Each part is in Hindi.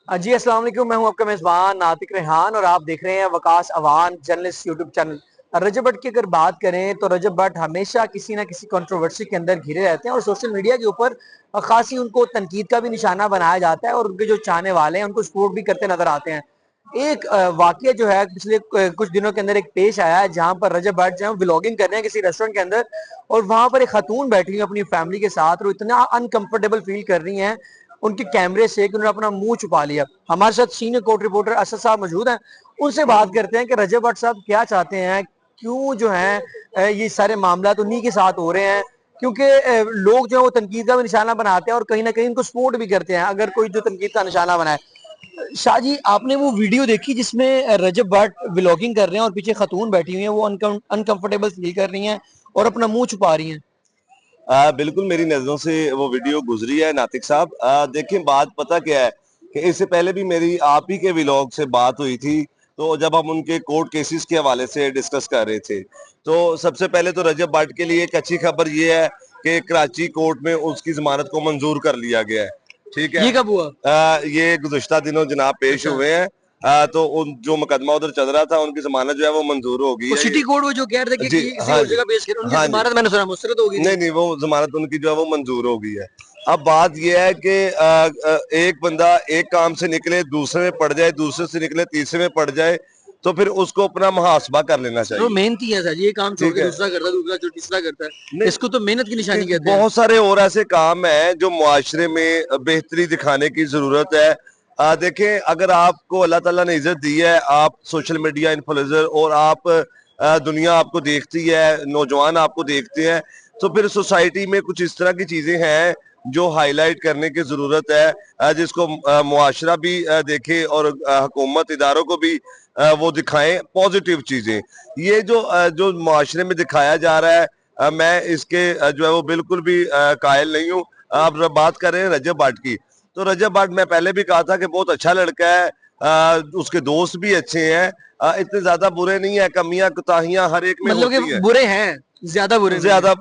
जी अस्सलाम वालेकुम। मैं हूं आपका मेजबान नातिक रेहान और आप देख रहे हैं Waqas Awan journalist YouTube channel. Rajab Butt की अगर बात करें तो रजब भट्ट हमेशा किसी ना किसी कंट्रोवर्सी के अंदर घिरे रहते हैं और सोशल मीडिया के ऊपर खासी उनको तनकीद का भी निशाना बनाया जाता है और उनके जो चाहने वाले हैं उनको सपोर्ट भी करते नजर आते हैं। एक वाकया जो है पिछले कुछ दिनों के अंदर एक पेश आया है जहां पर रजब भट्ट जो है व्लॉगिंग कर रहे हैं किसी रेस्टोरेंट के अंदर और वहां पर एक खातून बैठी हुई है अपनी फैमिली के साथ और इतना अनकंफर्टेबल फील कर रही हैं उनके कैमरे से कि उन्होंने अपना मुंह छुपा लिया। हमारे साथ सीनियर कोर्ट रिपोर्टर असद साहब मौजूद हैं, उनसे बात करते हैं कि रजब भट्ट साहब क्या चाहते हैं, क्यों जो है ये सारे मामला तो उन्हीं के साथ हो रहे हैं, क्योंकि लोग जो है वो तनकीद का भी निशाना बनाते हैं और कहीं ना कहीं उनको सपोर्ट भी करते हैं अगर कोई जो तनकीद का निशाना बनाए। शाह जी, आपने वो वीडियो देखी जिसमें रजब भट्ट व्लॉगिंग कर रहे हैं और पीछे खातून बैठी हुई हैं, वो अनकंफर्टेबल फील कर रही हैं और अपना मुंह छुपा रही हैं। बिल्कुल मेरी नजरों से वो वीडियो गुजरी है नातिक साहब। देखिए बात पता क्या है कि इससे पहले भी मेरी आप ही के व्लॉग से बात हुई थी। तो जब हम उनके कोर्ट केसेस के हवाले से डिस्कस कर रहे थे तो सबसे पहले तो रजब भट्ट के लिए एक अच्छी खबर ये है कि कराची कोर्ट में उसकी जमानत को मंजूर कर लिया गया है। ठीक है। ये कब हुआ? ये गुज़श्ता दिनों जनाब पेश अच्छा। हुए हैं। तो उन जो मुकदमा उधर चल रहा था उनकी जमानत जो है वो मंजूर हो गई वो है। सिटी कोर्ट वो जो कह रहे थे कि जी किसी हाँ और जी। जगह पेश करें, उनकी हाँ जी। जमानत मैंने सुना मुस्तरद हो गई नहीं थी। नहीं, वो जमानत उनकी जो है वो मंजूर हो गई है। अब बात यह है कि एक बंदा एक काम से निकले दूसरे में पड़ जाए, दूसरे से निकले तीसरे में पड़ जाए, तो फिर उसको अपना मुहासबा कर लेना वो चाहिए। मेहनती है सर, ये काम छोड़ ठीक के है। दूसरा करता है, दूसरा जो तीसरा करता है, नहीं, इसको तो मेहनत की निशानी कहते हैं। बहुत सारे और ऐसे काम हैं जो मुआशरे में बेहतरी दिखाने की जरूरत है। देखें, अगर आपको अल्लाह ताला ने इज्जत दी है, आप सोशल मीडिया इन्फ्लुएंसर और आप दुनिया आपको देखती है, नौजवान आपको देखते हैं, तो फिर सोसाइटी में कुछ इस तरह की चीजें हैं जो हाईलाइट करने की जरूरत है, जिसको मुआशरा भी देखे और हुकूमत इदारों को भी वो दिखाएं पॉजिटिव चीजें। ये जो मुआशरे में दिखाया जा रहा है, मैं इसके जो है वो बिल्कुल भी कायल नहीं हूँ। आप बात कर रहे हैं रजब भट्ट की, तो रजब भट्ट मैं पहले भी कहा था कि बहुत अच्छा लड़का है। उसके दोस्त भी अच्छे हैं। इतने ज्यादा बुरे नहीं है, कमियां कुताहियां हर एक में मतलब कि होती है। बुरे हैं, ज्यादा बुरे नहीं है। ज्यादा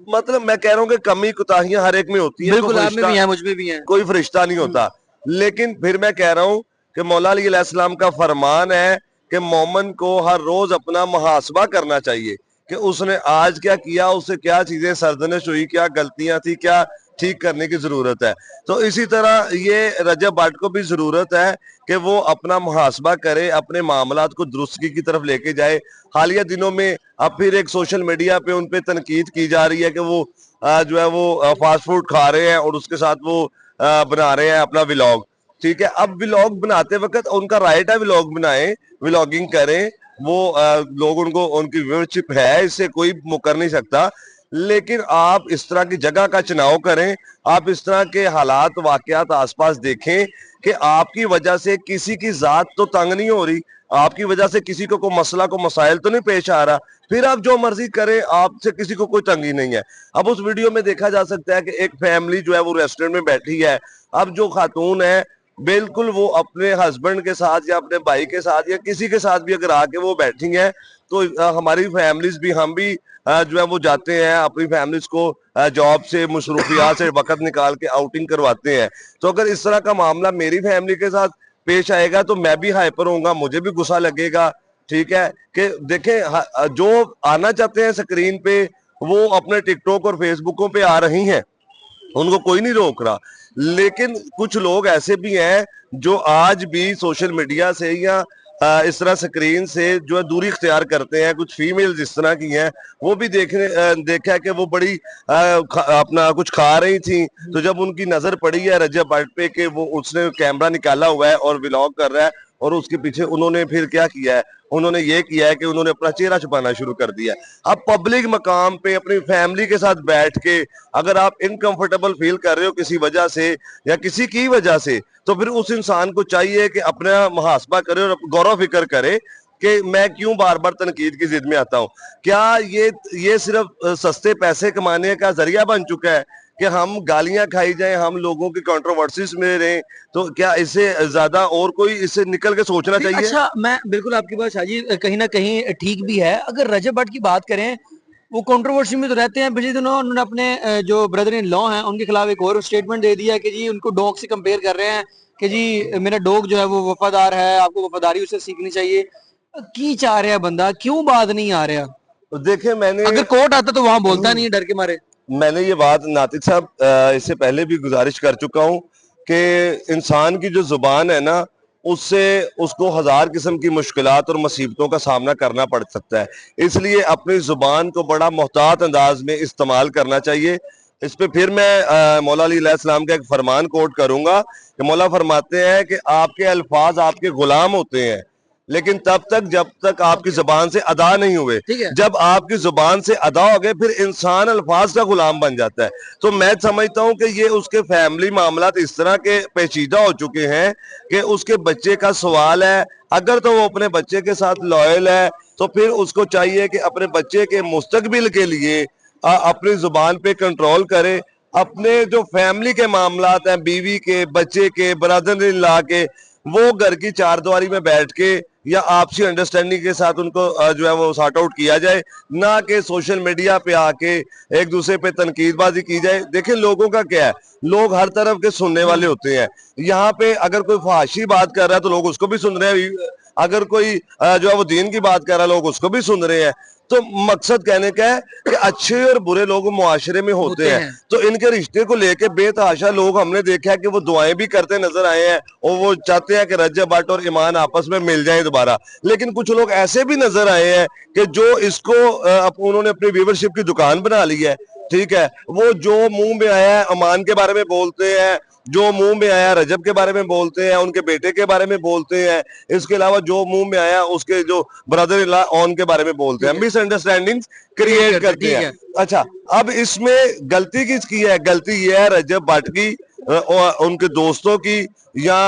मतलब मैं कह रहा हूँ कि कमी कुताहियां हर एक में होती है। कोई बिल्कुल, आप में फरिश्ता भी है, मुझ में भी है। कोई फरिश्ता नहीं होता। लेकिन फिर मैं कह रहा हूँ कि मौला अली अलैहिस्सलाम का फरमान है कि मोमन को हर रोज अपना मुहासबा करना चाहिए कि उसने आज क्या किया, उससे क्या चीजें सरदनश हुई, क्या गलतियां थी, क्या ठीक करने की जरूरत है। तो इसी तरह ये रजब भट्ट को भी जरूरत है कि वो अपना मुहासबा करे, अपने मामलात को दुरुस्तगी की तरफ लेके जाए। हालिया दिनों में अब फिर एक सोशल मीडिया पे उन पे तनकीद की जा रही है कि वो जो है वो फास्ट फूड खा रहे हैं और उसके साथ वो बना रहे हैं अपना व्लॉग। ठीक है। अब व्लॉग बनाते वक्त उनका राइट है, व्लॉग बनाएं, व्लॉगिंग करें। वो लोग उनको उनकी व्यूअरशिप है, इससे कोई मुकर नहीं सकता। लेकिन आप इस तरह की जगह का चुनाव करें, आप इस तरह के हालात वाकयात आसपास देखें कि आपकी वजह से किसी की जात तो तंग नहीं हो रही, आपकी वजह से किसी को कोई मसला को मसाइल तो नहीं पेश आ रहा, फिर आप जो मर्जी करें, आपसे किसी को कोई तंगी नहीं है। अब उस वीडियो में देखा जा सकता है कि एक फैमिली जो है वो रेस्टोरेंट में बैठी है। अब जो खातून है बिल्कुल वो अपने हस्बैंड के साथ या अपने भाई के साथ या किसी के साथ भी अगर आके वो बैठी है, तो हमारी फैमिलीज भी, हम भी जो है वो जाते हैं अपनी फैमिलीज को जॉब से मसरूफियात से वक्त निकाल के आउटिंग करवाते हैं। तो अगर इस तरह का मामला मेरी फैमिली के साथ पेश आएगा तो मैं भी हाइपर होऊंगा, मुझे भी गुस्सा लगेगा। ठीक है। कि देखें, जो आना चाहते हैं स्क्रीन पे वो अपने टिकटॉक और फेसबुकों पे आ रही हैं, उनको कोई नहीं रोक रहा। लेकिन कुछ लोग ऐसे भी हैं जो आज भी सोशल मीडिया से या इस तरह स्क्रीन से जो है दूरी इख्तियार करते हैं। कुछ फीमेल जिस तरह की हैं, वो भी देखा है कि वो बड़ी अपना कुछ खा रही थी, तो जब उनकी नजर पड़ी है रजब भट्ट पे कि वो उसने कैमरा निकाला हुआ है और व्लॉग कर रहा है, और उसके पीछे उन्होंने फिर क्या किया है, उन्होंने ये किया है कि उन्होंने अपना चेहरा छुपाना शुरू कर दिया है। अब पब्लिक मकाम पे अपनी फैमिली के साथ बैठ के अगर आप इनकंफर्टेबल फील कर रहे हो किसी वजह से या किसी की वजह से, तो फिर उस इंसान को चाहिए कि अपना मुहासबा करे और गौर फिक्र करे कि मैं क्यों बार बार तनकीद की जिद में आता हूँ। क्या ये सिर्फ सस्ते पैसे कमाने का जरिया बन चुका है कि हम गालियां खाई जाएं, हम लोगों की कंट्रोवर्सीज में रहें? तो क्या इससे ज्यादा और कोई इससे निकल के सोचना चाहिए? अच्छा, मैं बिल्कुल आपकी बात शाजी कहीं ना कहीं ठीक भी है। अगर रजब भट्ट की बात करें, वो कंट्रोवर्सी में तो रहते हैं। पिछले दिनों उन्होंने अपने जो ब्रदर इन लॉ हैं उनके खिलाफ एक और स्टेटमेंट दे दिया कि जी उनको डॉग से कंपेयर कर रहे हैं कि जी मेरा डॉग जो है वो वफादार है, आपको वफादारी उससे सीखनी चाहिए, की चाह रहा है बंदा, क्यों बात नहीं आ रहा? तो देखिए अगर कोर्ट आता तो वहां बोलता नहीं है डर के मारे। मैंने ये बात नातिक साहब इससे पहले भी गुजारिश कर चुका हूँ कि इंसान की जो जुबान है ना, उससे उसको हजार किस्म की मुश्किलात और मुसीबतों का सामना करना पड़ सकता है। इसलिए अपनी जुबान को बड़ा मोहतात अंदाज में इस्तेमाल करना चाहिए। इस पे फिर मैं मौला अली अलैहिस्सलाम का एक फरमान कोट करूंगा कि मौला फरमाते हैं कि आपके अल्फाज आपके गुलाम होते हैं, लेकिन तब तक जब तक आपकी जुबान से अदा नहीं हुए। ठीक है। जब आपकी जुबान से अदा हो गए फिर इंसान अल्फाज का गुलाम बन जाता है। तो मैं समझता हूं कि ये उसके फैमिली मामलात इस तरह के पेचीदा हो चुके हैं कि उसके बच्चे का सवाल है। अगर तो वो अपने बच्चे के साथ लॉयल है तो फिर उसको चाहिए कि अपने बच्चे के मुस्तकबिल के लिए अपनी जुबान पे कंट्रोल करे। अपने जो फैमिली के मामलात हैं, बीवी के, बच्चे के, ब्रदर इन लॉ के, वो घर की चारदीवारी में बैठ के या आपसी अंडरस्टैंडिंग के साथ उनको जो है वो सॉर्ट आउट किया जाए, ना कि सोशल मीडिया पे आके एक दूसरे पे तनकीदबाजी की जाए। देखिए लोगों का क्या है, लोग हर तरफ के सुनने वाले होते हैं। यहाँ पे अगर कोई फहाशी बात कर रहा है तो लोग उसको भी सुन रहे हैं, अगर कोई जो है वो दीन की बात कर रहा है लोग उसको भी सुन रहे हैं। तो मकसद कहने का है कि अच्छे और बुरे लोग मुआशरे में होते हैं। तो इनके रिश्ते को लेके बेतहाशा लोग हमने देखा है कि वो दुआएं भी करते नजर आए हैं और वो चाहते हैं कि रजब भट्ट और ईमान आपस में मिल जाएं दोबारा। लेकिन कुछ लोग ऐसे भी नजर आए हैं कि जो इसको उन्होंने अपनी व्यूवरशिप की दुकान बना ली है। ठीक है, वो जो मुंह में आया है अमान के बारे में बोलते हैं, जो मुंह में आया रजब के बारे में बोलते हैं, उनके बेटे के बारे में बोलते हैं, इसके अलावा जो मुंह में आया उसके जो ब्रदर इन लॉ ऑन के बारे में बोलते हैं, मिसअंडरस्टैंडिंग क्रिएट करते हैं। अच्छा, अब इसमें गलती किसकी है? गलती ये है रजब भट्ट की और उनके दोस्तों की या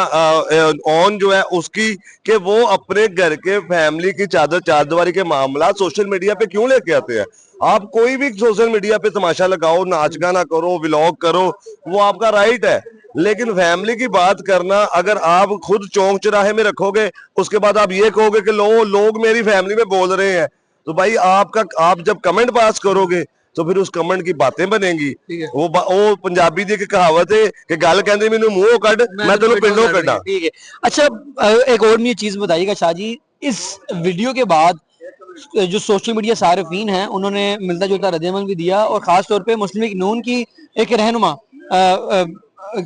ऑन जो है उसकी, कि वो अपने घर के फैमिली की चारदीवारी के मामला सोशल मीडिया पे क्यों लेके आते हैं। आप कोई भी सोशल मीडिया पे तमाशा लगाओ, नाच गाना करो, व्लॉग करो, वो आपका राइट है। लेकिन फैमिली की बात करना अगर आप खुद चौंक चौराहे में रखोगे, उसके बाद आप ये कहोगे कि लोग मेरी फैमिली में बोल रहे हैं, तो भाई आप जब कमेंट पास करोगे तो फिर उस कमेंट की बातें बनेंगी। वो पंजाबी दी कहावत है कि गल कहंदे मैनू मूंहों कढ मैं तेनू पिंडों कढा। ठीक है। अच्छा, एक और मुझे चीज बताइएगा शाह जी, इस वीडियो के बाद जो सोशल मीडिया सार्फिन हैं उन्होंने मिलता जुलता रद्द-ए-अमल भी दिया, और खास तौर पे मुस्लिम लीग नून की एक रहनुमा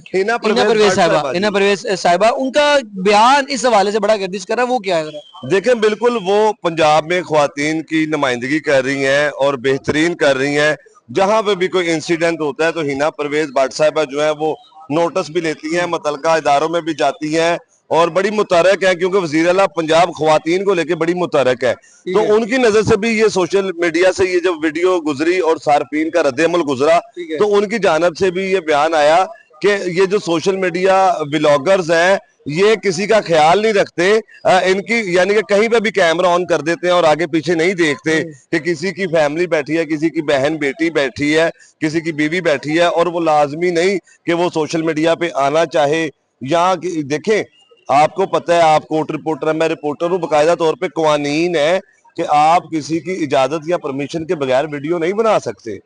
हिना परवेज साहिबा, उनका बयान इस हवाले से बड़ा गर्दिश कर रहा है, वो क्या है? देखें, बिल्कुल वो पंजाब में ख्वातीन की नुमाइंदगी कर रही हैं और बेहतरीन कर रही हैं। जहां पे भी कोई इंसिडेंट होता है तो हिना परवेज भट्ट साहिबा जो है वो नोटिस भी लेती हैं, मुतलका इदारों में भी जाती हैं और बड़ी मुतहरक है, क्योंकि वजीर आला पंजाब ख्वातीन को लेके बड़ी मुतहरक है। तो उनकी नजर से भी ये सोशल मीडिया से ये जब वीडियो गुजरी और सार्फिन का रद्द-ए-अमल गुजरा, तो उनकी जानब से भी ये बयान आया कि ये जो सोशल मीडिया ब्लॉगर्स हैं ये किसी का ख्याल नहीं रखते, इनकी यानी कि कहीं पे भी कैमरा ऑन कर देते हैं और आगे पीछे नहीं देखते कि किसी की फैमिली बैठी है, किसी की बहन बेटी बैठी है, किसी की बीवी बैठी है, और वो लाजमी नहीं कि वो सोशल मीडिया पे आना चाहे। यहाँ देखें, आपको पता है, आप कोर्ट रिपोर्टर है, मैं रिपोर्टर हूँ, बाकायदा तौर पे कवानीन है कि आप किसी की इजाजत या परमिशन के बगैर वीडियो नहीं बना सकते,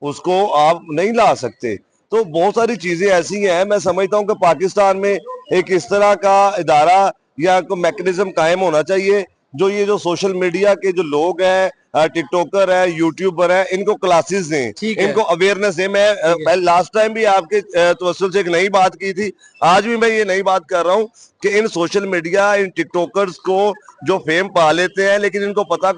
उसको आप नहीं ला सकते। तो बहुत सारी चीजें ऐसी हैं। मैं समझता हूं कि पाकिस्तान में एक इस तरह का इदारा या कोई मैकेनिज्म कायम होना चाहिए जो ये जो सोशल मीडिया के जो लोग हैं, टिकटॉकर है, यूट्यूबर है, इनको क्लासेस दें, इनको अवेयरनेस दें। मैं लास्ट टाइम भी आपके तवस्सुल से एक नई बात की थी, आज भी मैं ये नई बात कर रहा हूँ कि इन सोशल मीडिया, इन टिकटॉकर्स को जो फेम पा लेते हैं लेकिन इनको पता